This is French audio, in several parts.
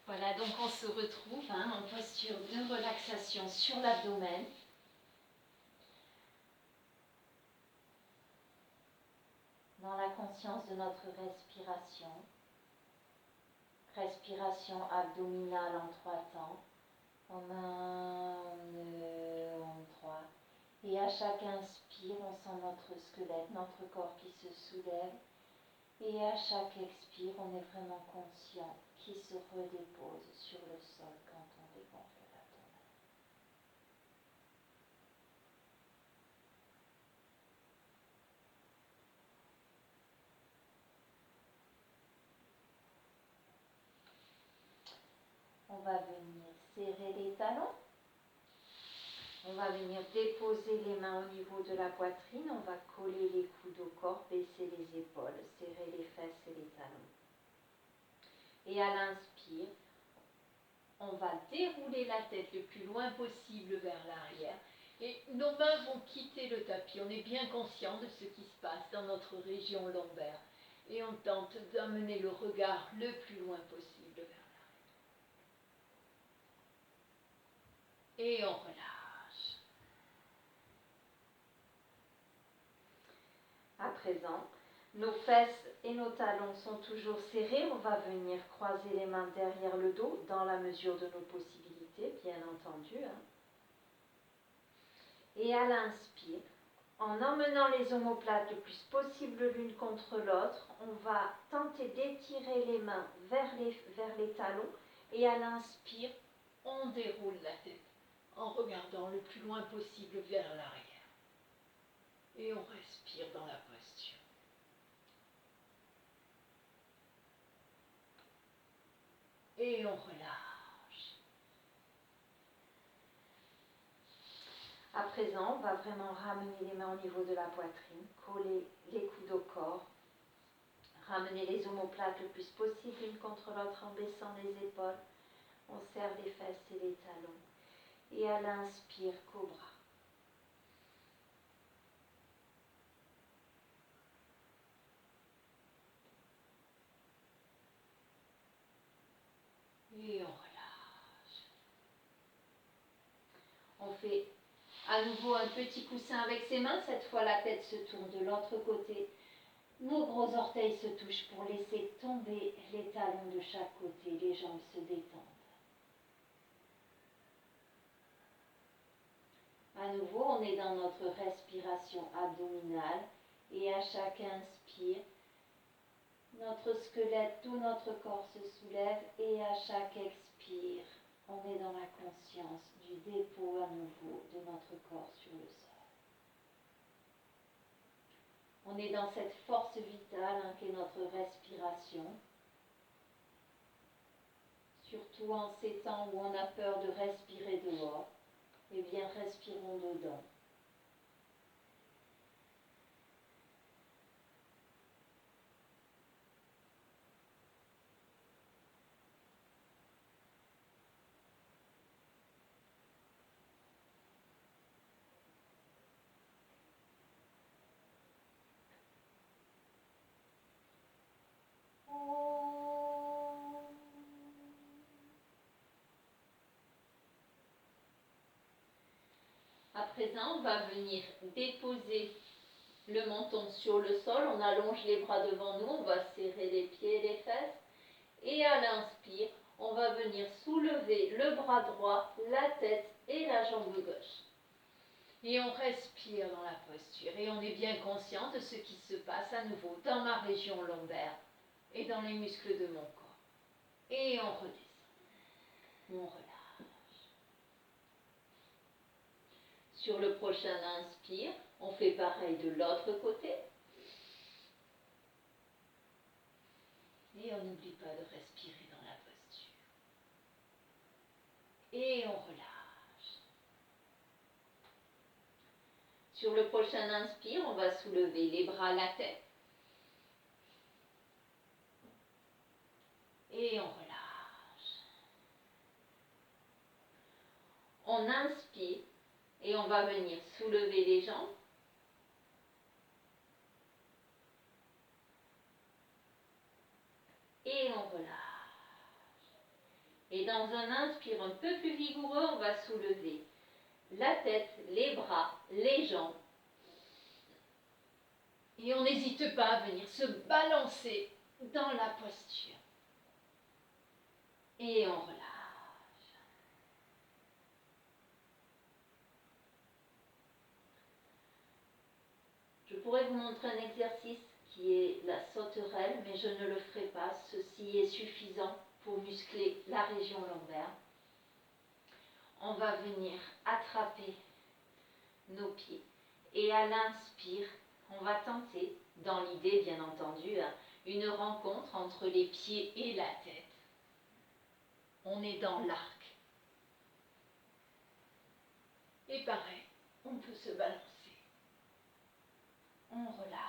Voilà, donc on se retrouve en posture de relaxation sur l'abdomen. Dans la conscience de notre respiration. Respiration abdominale en 3 temps. En 1, en 2, en 3. Et à chaque inspire, on sent notre squelette, notre corps qui se soulève. Et à chaque expire, on est vraiment conscient qui se redépose sur le sol quand on dégonfle l'abdomen. On va venir serrer les talons. On va venir déposer les mains au niveau de la poitrine. On va coller les coudes au corps, baisser les épaules, serrer les fesses et les talons. Et à l'inspire, on va dérouler la tête le plus loin possible vers l'arrière. Et nos mains vont quitter le tapis. On est bien conscient de ce qui se passe dans notre région lombaire. Et on tente d'amener le regard le plus loin possible vers l'arrière. Et on relâche. À présent, nos fesses et nos talons sont toujours serrés. On va venir croiser les mains derrière le dos dans la mesure de nos possibilités, bien entendu. Et à l'inspire, en emmenant les omoplates le plus possible l'une contre l'autre, on va tenter d'étirer les mains vers les talons. Et à l'inspire, on déroule la tête en regardant le plus loin possible vers l'arrière. Et on respire dans la posture. Et on relâche. À présent, on va vraiment ramener les mains au niveau de la poitrine, coller les coudes au corps, ramener les omoplates le plus possible l'une contre l'autre en baissant les épaules. On serre les fesses et les talons. Et à l'inspire, cobra. Et on relâche. On fait à nouveau un petit coussin avec ses mains. Cette fois, la tête se tourne de l'autre côté. Nos gros orteils se touchent pour laisser tomber les talons de chaque côté. Les jambes se détendent. À nouveau, on est dans notre respiration abdominale. Et à chaque inspire, notre squelette, tout notre corps se soulève. Et à chaque expire, on est dans la conscience du dépôt à nouveau de notre corps sur le sol. On est dans cette force vitale qu'est notre respiration. Surtout en ces temps où on a peur de respirer dehors. Eh bien, respirons dedans. À présent, on va venir déposer le menton sur le sol. On allonge les bras devant nous. On va serrer les pieds et les fesses. Et à l'inspire, on va venir soulever le bras droit, la tête et la jambe gauche. Et on respire dans la posture. Et on est bien conscient de ce qui se passe à nouveau dans ma région lombaire et dans les muscles de mon corps. Et on redescend. On relâche. Sur le prochain inspire, on fait pareil de l'autre côté. Et on n'oublie pas de respirer dans la posture. Et on relâche. Sur le prochain inspire, on va soulever les bras à la tête. Et on relâche. On inspire et on va venir soulever les jambes. Et on relâche. Et dans un inspire un peu plus vigoureux, on va soulever la tête, les bras, les jambes. Et on n'hésite pas à venir se balancer dans la posture. Et on relâche. Je pourrais vous montrer un exercice qui est la sauterelle, mais je ne le ferai pas. Ceci est suffisant pour muscler la région lombaire. On va venir attraper nos pieds. Et à l'inspire, on va tenter, dans l'idée bien entendu, une rencontre entre les pieds et la tête. On est dans l'arc. Et pareil, on peut se balancer. On relâche.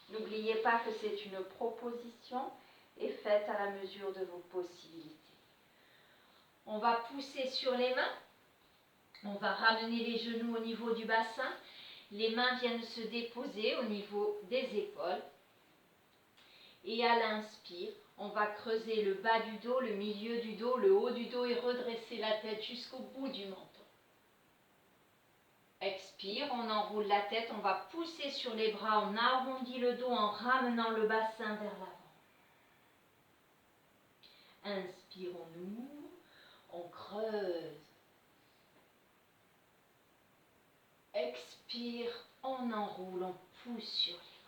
N'oubliez pas que c'est une proposition et faite à la mesure de vos possibilités. On va pousser sur les mains. On va ramener les genoux au niveau du bassin. Les mains viennent se déposer au niveau des épaules. Et à l'inspire, on va creuser le bas du dos, le milieu du dos, le haut du dos et redresser la tête jusqu'au bout du menton. Expire, on enroule la tête, on va pousser sur les bras, on arrondit le dos en ramenant le bassin vers l'avant. Inspire, on ouvre, on creuse. Expire, on enroule, on pousse sur les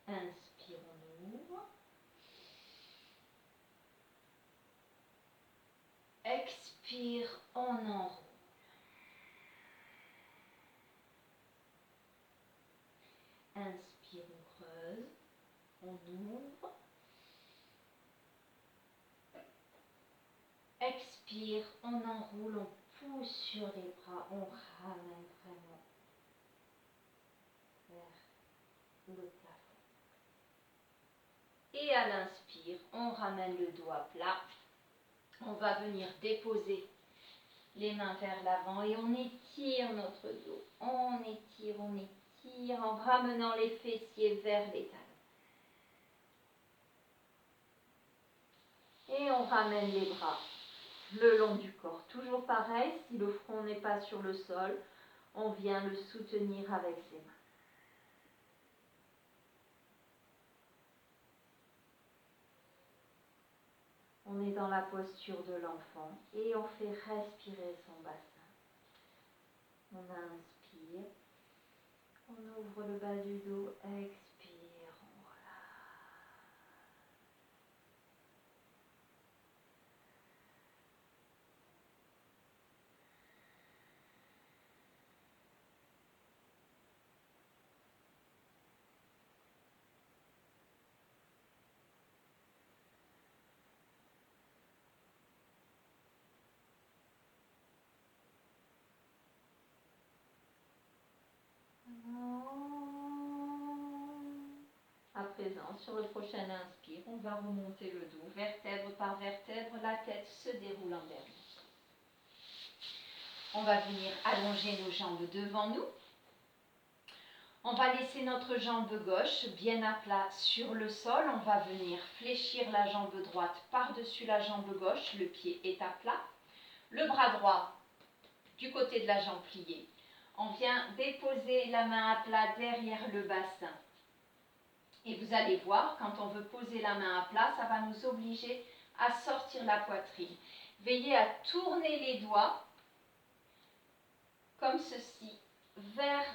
bras. Inspire, on ouvre. Expire, on enroule. Inspire, on creuse, on ouvre. Expire, on enroule, on pousse sur les bras, on ramène vraiment vers le plafond. Et à l'inspire, on ramène le dos à plat. On va venir déposer les mains vers l'avant et on étire notre dos. On étire en ramenant les fessiers vers les talons. Et on ramène les bras le long du corps. Toujours pareil, si le front n'est pas sur le sol, on vient le soutenir avec ses mains. On est dans la posture de l'enfant et on fait respirer son bassin. On inspire, on ouvre le bas du dos, expire, on relâche. À présent, sur le prochain inspire, on va remonter le dos, vertèbre par vertèbre, la tête se déroule en dernier. On va venir allonger nos jambes devant nous. On va laisser notre jambe gauche bien à plat sur le sol. On va venir fléchir la jambe droite par-dessus la jambe gauche. Le pied est à plat. Le bras droit du côté de la jambe pliée. On vient déposer la main à plat derrière le bassin. Et vous allez voir, quand on veut poser la main à plat, ça va nous obliger à sortir la poitrine. Veillez à tourner les doigts comme ceci vers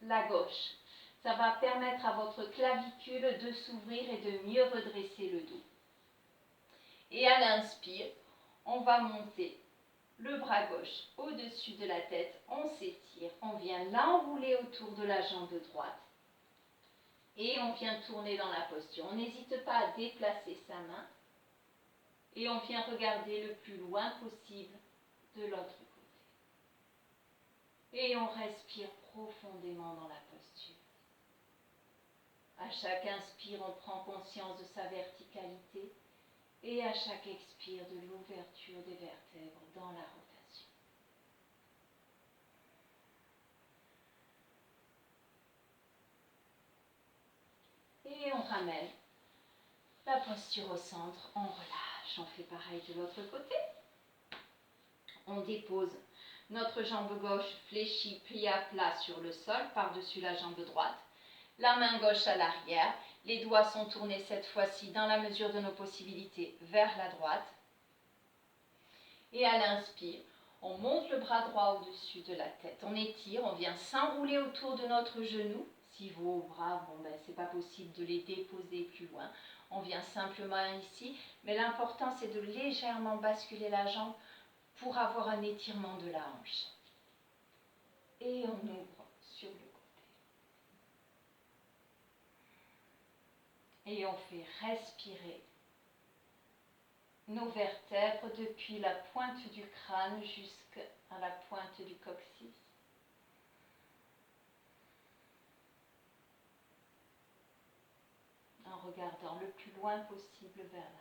la gauche. Ça va permettre à votre clavicule de s'ouvrir et de mieux redresser le dos. Et à l'inspire, on va monter le bras gauche au-dessus de la tête, on s'étire, on vient l'enrouler autour de la jambe droite et on vient tourner dans la posture. On n'hésite pas à déplacer sa main et on vient regarder le plus loin possible de l'autre côté. Et on respire profondément dans la posture. À chaque inspire, on prend conscience de sa verticalité et à chaque expire de l'ouverture des vertèbres dans la rotation. Et on ramène La posture au centre, on relâche. On fait pareil de l'autre côté. On dépose notre jambe gauche fléchie, pliée à plat sur le sol, par-dessus la jambe droite. La main gauche à l'arrière. Les doigts sont tournés cette fois-ci, dans la mesure de nos possibilités, vers la droite. Et à l'inspire, on monte le bras droit au-dessus de la tête. On étire, on vient s'enrouler autour de notre genou. Si vos bras, c'est pas possible de les déposer plus loin. On vient simplement ici. Mais l'important, c'est de légèrement basculer la jambe pour avoir un étirement de la hanche. Et on ouvre sur le côté. Et on fait respirer nos vertèbres depuis la pointe du crâne jusqu'à la pointe du coccyx. En regardant le plus loin possible vers l'avant.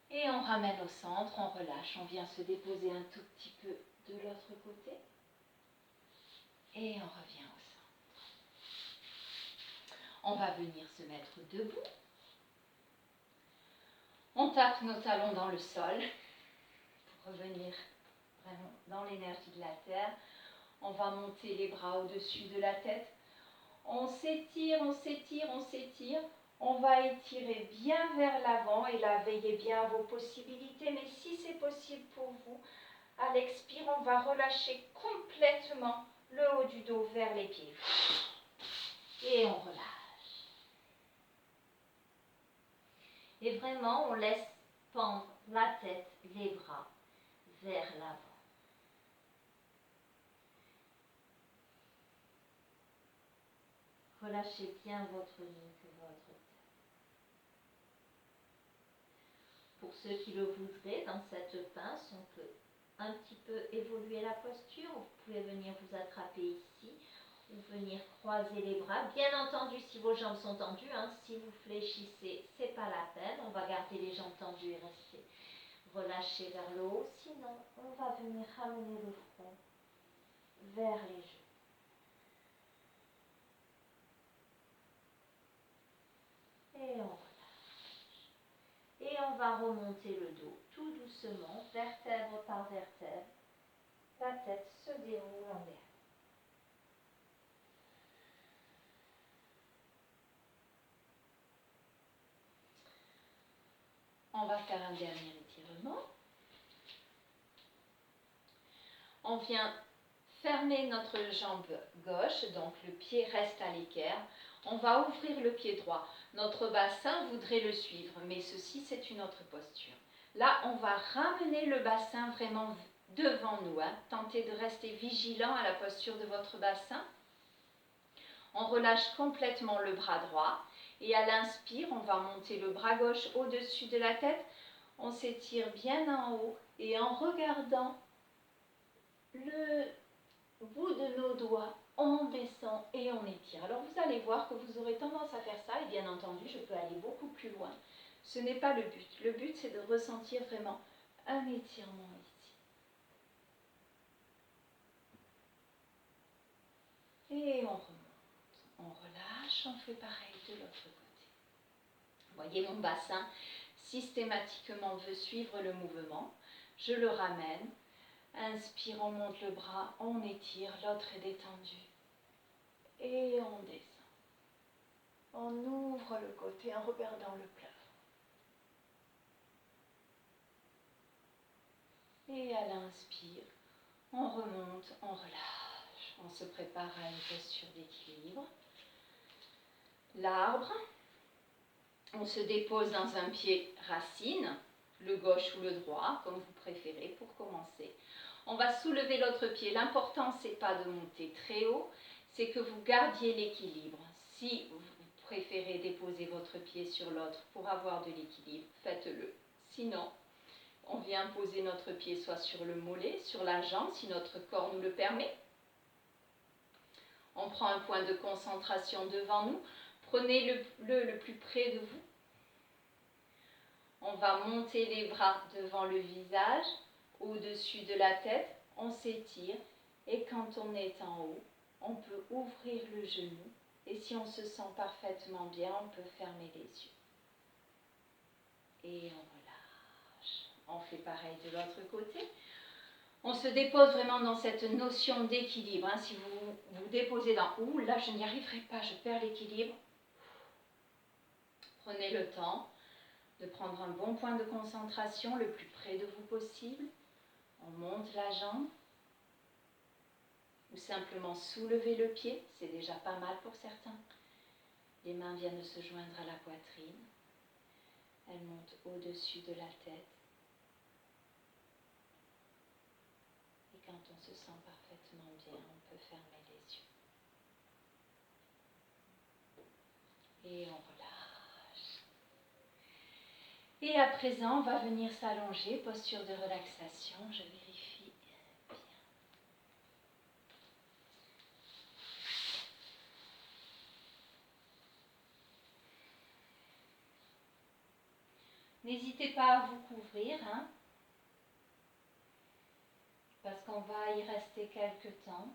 Et on ramène au centre, on relâche, on vient se déposer un tout petit peu de l'autre côté. Et on revient au centre. On va venir se mettre debout. On tape nos talons dans le sol pour revenir vraiment dans l'énergie de la terre. On va monter les bras au-dessus de la tête. On s'étire, on s'étire, on s'étire. On va étirer bien vers l'avant et là, veillez bien à vos possibilités. Mais si c'est possible pour vous, à l'expire, on va relâcher complètement le haut du dos vers les pieds. Et on relâche. Et vraiment, on laisse pendre la tête, les bras vers l'avant. Relâchez bien votre nuque, votre tête. Pour ceux qui le voudraient, dans cette pince, on peut un petit peu évoluer la posture. Vous pouvez venir vous attraper ici ou venir croiser les bras. Bien entendu, si vos jambes sont tendues, si vous fléchissez, c'est pas la peine. On va garder les jambes tendues et rester relâchés vers le haut. Sinon, on va venir ramener le front vers les genoux. Et on relâche. Et on va remonter le dos tout doucement, vertèbre par vertèbre. La tête se déroule en l'air. On va faire un dernier étirement. On vient fermer notre jambe gauche, donc le pied reste à l'équerre. On va ouvrir le pied droit. Notre bassin voudrait le suivre, mais ceci, c'est une autre posture. Là, on va ramener le bassin vraiment devant nous. Tentez de rester vigilant à la posture de votre bassin. On relâche complètement le bras droit. Et à l'inspire, on va monter le bras gauche au-dessus de la tête. On s'étire bien en haut et en regardant le bout de nos doigts, on descend et on étire. Alors vous allez voir que vous aurez tendance à faire ça et bien entendu, je peux aller beaucoup plus loin. Ce n'est pas le but. Le but, c'est de ressentir vraiment un étirement ici. Et on remonte, on relâche, on fait pareil de l'autre côté. Voyez, mon bassin systématiquement veut suivre le mouvement. Je le ramène. Inspire, on monte le bras, on étire, l'autre est détendu. Et on descend. On ouvre le côté en regardant le plafond. Et à l'inspire, on remonte, on relâche. On se prépare à une posture d'équilibre. L'arbre. On se dépose dans un pied racine, le gauche ou le droit, comme vous préférez pour commencer. On va soulever l'autre pied. L'important, ce n'est pas de monter très haut, c'est que vous gardiez l'équilibre. Si vous préférez déposer votre pied sur l'autre pour avoir de l'équilibre, faites-le. Sinon, on vient poser notre pied soit sur le mollet, sur la jambe, si notre corps nous le permet. On prend un point de concentration devant nous. Prenez le plus près de vous. On va monter les bras devant le visage, au-dessus de la tête. On s'étire Et quand on est en haut, on peut ouvrir le genou. Et si on se sent parfaitement bien, on peut fermer les yeux. Et on relâche. On fait pareil de l'autre côté. On se dépose vraiment dans cette notion d'équilibre. Hein. Si vous vous déposez dans « Ouh, là, je n'y arriverai pas, je perds l'équilibre », prenez le temps de prendre un bon point de concentration le plus près de vous possible. On monte la jambe. Ou simplement soulever le pied, c'est déjà pas mal pour certains. Les mains viennent se joindre à la poitrine. Elles montent au-dessus de la tête. Et quand on se sent parfaitement bien, on peut fermer les yeux. Et on relâche. Et à présent, on va venir s'allonger, posture de relaxation. Je vérifie bien. N'hésitez pas à vous couvrir, hein, parce qu'on va y rester quelques temps.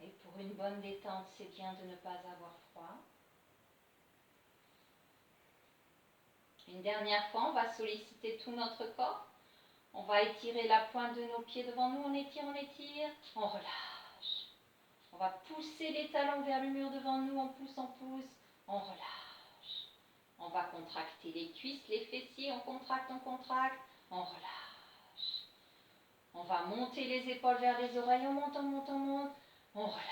Et pour une bonne détente, c'est bien de ne pas avoir froid. Une dernière fois, on va solliciter tout notre corps. On va étirer la pointe de nos pieds devant nous. On étire, on relâche. On va pousser les talons vers le mur devant nous. On pousse, on relâche. On va contracter les cuisses, les fessiers. On contracte, on relâche. On va monter les épaules vers les oreilles. On monte, on relâche.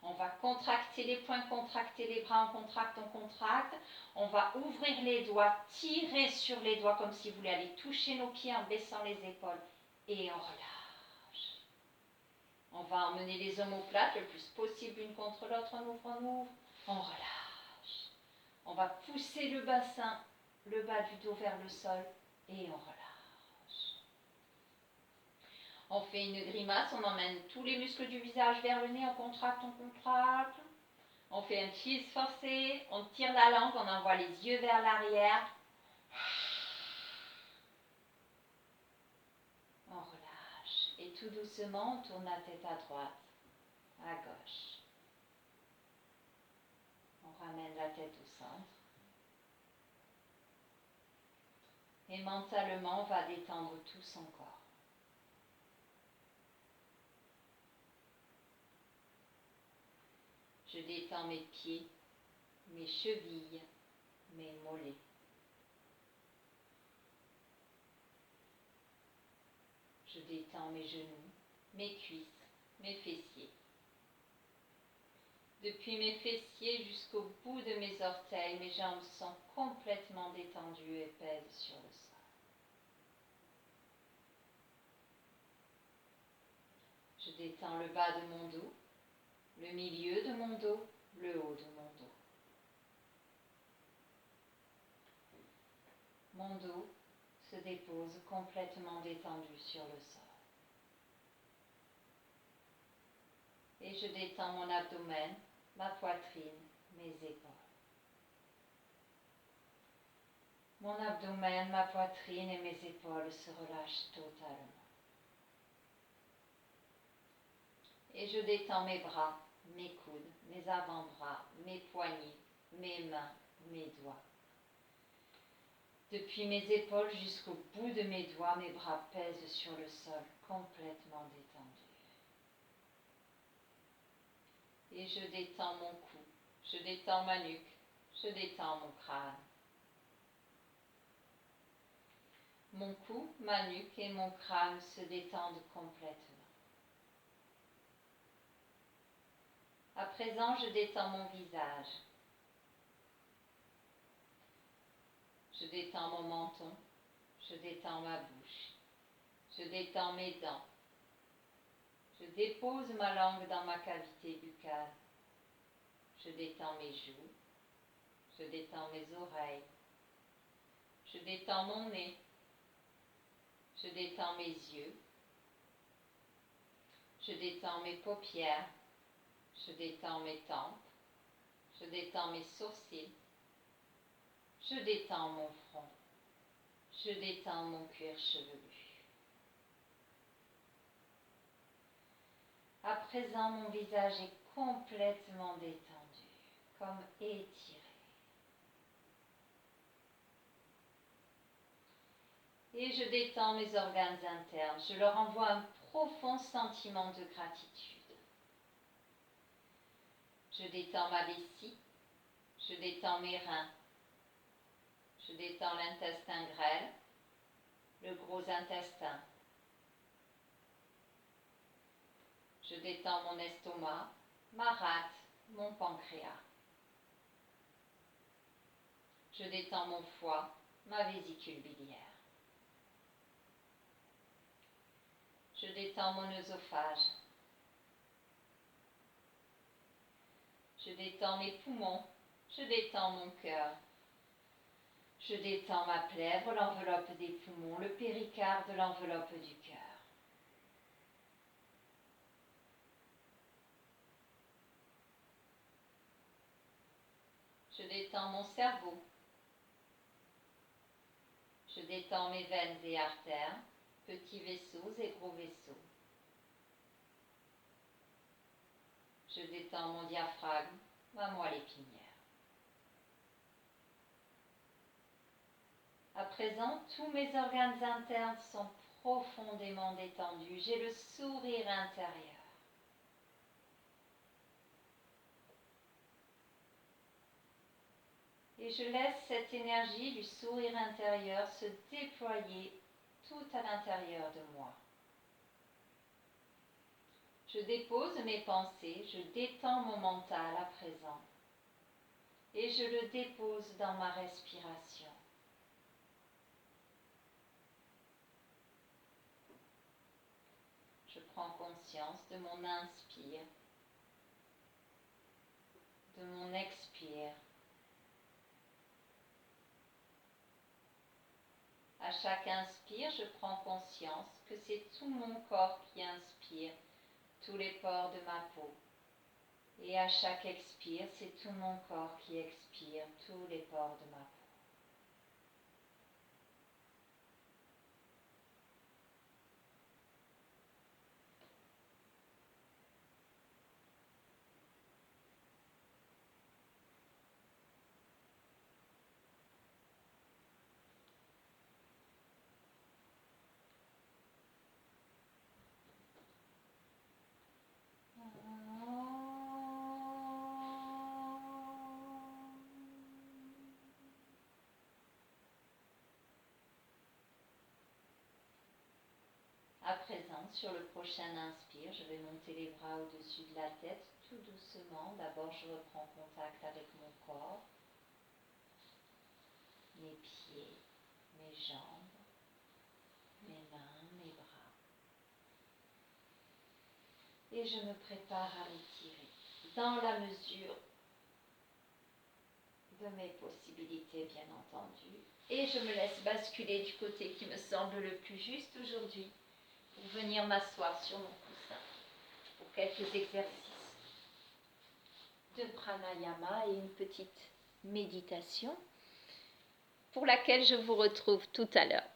On va contracter les poings, contracter les bras, on contracte. On va ouvrir les doigts, tirer sur les doigts comme si vous voulez aller toucher nos pieds en baissant les épaules. Et on relâche. On va emmener les omoplates le plus possible l'une contre l'autre. On ouvre, on relâche. On va pousser le bassin, le bas du dos vers le sol et on relâche. On fait une grimace, on emmène tous les muscles du visage vers le nez, on contracte. On fait un cheese forcé, on tire la langue, on envoie les yeux vers l'arrière. On relâche. Et tout doucement, on tourne la tête à droite, à gauche. On ramène la tête au centre. Et mentalement, on va détendre tout son corps. Je détends mes pieds, mes chevilles, mes mollets. Je détends mes genoux, mes cuisses, mes fessiers. Depuis mes fessiers jusqu'au bout de mes orteils, mes jambes sont complètement détendues et pèsent sur le sol. Je détends le bas de mon dos, le milieu de mon dos, le haut de mon dos. Mon dos se dépose complètement détendu sur le sol. Et je détends mon abdomen, ma poitrine, mes épaules. Mon abdomen, ma poitrine et mes épaules se relâchent totalement. Et je détends mes bras, mes coudes, mes avant-bras, mes poignets, mes mains, mes doigts. Depuis mes épaules jusqu'au bout de mes doigts, mes bras pèsent sur le sol, complètement détendus. Et je détends mon cou, je détends ma nuque, je détends mon crâne. Mon cou, ma nuque et mon crâne se détendent complètement. À présent, je détends mon visage. Je détends mon menton, je détends ma bouche, je détends mes dents. Je dépose ma langue dans ma cavité buccale. Je détends mes joues, je détends mes oreilles, je détends mon nez, je détends mes yeux, je détends mes paupières, je détends mes tempes, je détends mes sourcils, je détends mon front, je détends mon cuir chevelu. présent, mon visage est complètement détendu, comme étiré. Et je détends mes organes internes. Je leur envoie un profond sentiment de gratitude. Je détends ma vessie. Je détends mes reins. Je détends l'intestin grêle, le gros intestin. Je détends mon estomac, ma rate, mon pancréas. Je détends mon foie, ma vésicule biliaire. Je détends mon œsophage. Je détends mes poumons. Je détends mon cœur. Je détends ma plèvre, l'enveloppe des poumons, le péricarde, l'enveloppe du cœur. Je détends mon cerveau. Je détends mes veines et artères, petits vaisseaux et gros vaisseaux. Je détends mon diaphragme, ma moelle épinière. À présent, tous mes organes internes sont profondément détendus. J'ai le sourire intérieur. Et je laisse cette énergie du sourire intérieur se déployer tout à l'intérieur de moi. Je dépose mes pensées, je détends mon mental à présent. Et je le dépose dans ma respiration. Je prends conscience de mon inspire, de mon expire. À chaque inspire, je prends conscience que c'est tout mon corps qui inspire, tous les pores de ma peau. Et à chaque expire, c'est tout mon corps qui expire, tous les pores de ma peau. À présent, sur le prochain inspire, je vais monter les bras au-dessus de la tête, tout doucement. D'abord, je reprends contact avec mon corps, mes pieds, mes jambes, mes mains, mes bras. Et je me prépare à m'étirer dans la mesure de mes possibilités, bien entendu. Et je me laisse basculer du côté qui me semble le plus juste aujourd'hui pour venir m'asseoir sur mon coussin pour quelques exercices de pranayama et une petite méditation pour laquelle je vous retrouve tout à l'heure.